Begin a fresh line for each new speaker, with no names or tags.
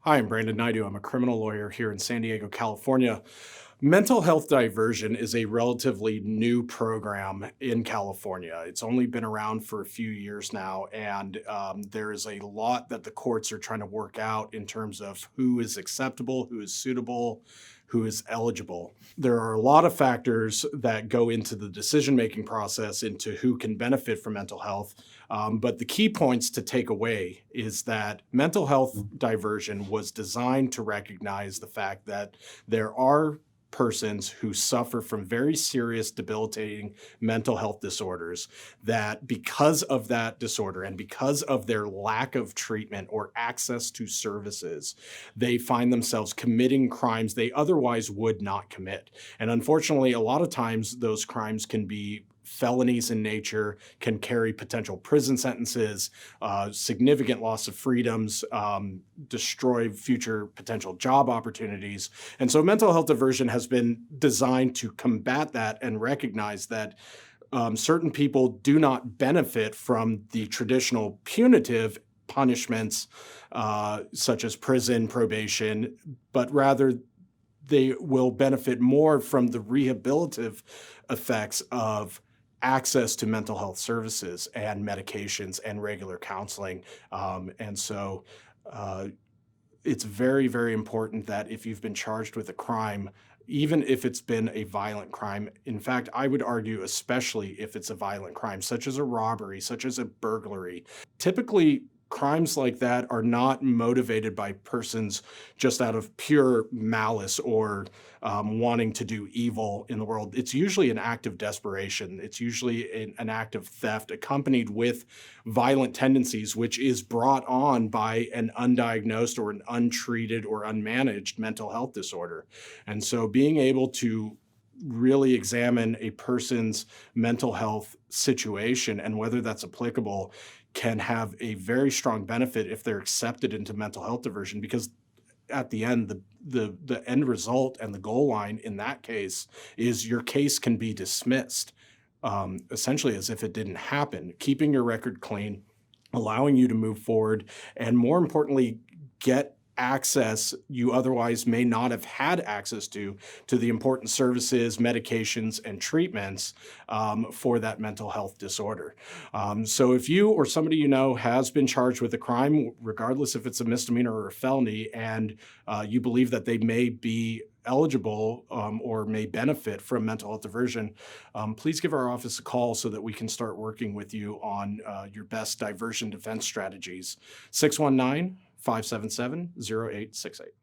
Hi, I'm Brandon Naidoo. I'm a criminal lawyer here in San Diego, California. Mental health diversion is a relatively new program in California. It's only been around for a few years now, and there is a lot that the courts are trying to work out in terms of who is acceptable, who is suitable, who is eligible. There are a lot of factors that go into the decision-making process into who can benefit from mental health. But the key points to take away is that mental health diversion was designed to recognize the fact that there are persons who suffer from very serious debilitating mental health disorders that because of that disorder and because of their lack of treatment or access to services, they find themselves committing crimes they otherwise would not commit. And unfortunately, a lot of times those crimes can be felonies in nature, can carry potential prison sentences, significant loss of freedoms, destroy future potential job opportunities. And so mental health diversion has been designed to combat that and recognize that certain people do not benefit from the traditional punitive punishments, such as prison, probation, but rather they will benefit more from the rehabilitative effects of access to mental health services and medications and regular counseling. And so it's very, very important that if you've been charged with a crime, even if it's been a violent crime, in fact, I would argue, especially if it's a violent crime, such as a robbery, such as a burglary, typically crimes like that are not motivated by persons just out of pure malice or wanting to do evil in the world. It's usually an act of desperation. It's usually an act of theft accompanied with violent tendencies, which is brought on by an undiagnosed or an untreated or unmanaged mental health disorder. And so being able to really examine a person's mental health situation and whether that's applicable can have a very strong benefit if they're accepted into mental health diversion, because at the end, the end result and the goal line in that case is your case can be dismissed, essentially as if it didn't happen, keeping your record clean, allowing you to move forward, and more importantly, get access you otherwise may not have had access to the important services, medications, and treatments for that mental health disorder. So if you or somebody you know has been charged with a crime, regardless if it's a misdemeanor or a felony, and you believe that they may be eligible or may benefit from mental health diversion, please give our office a call so that we can start working with you on your best diversion defense strategies. 619-577-0868.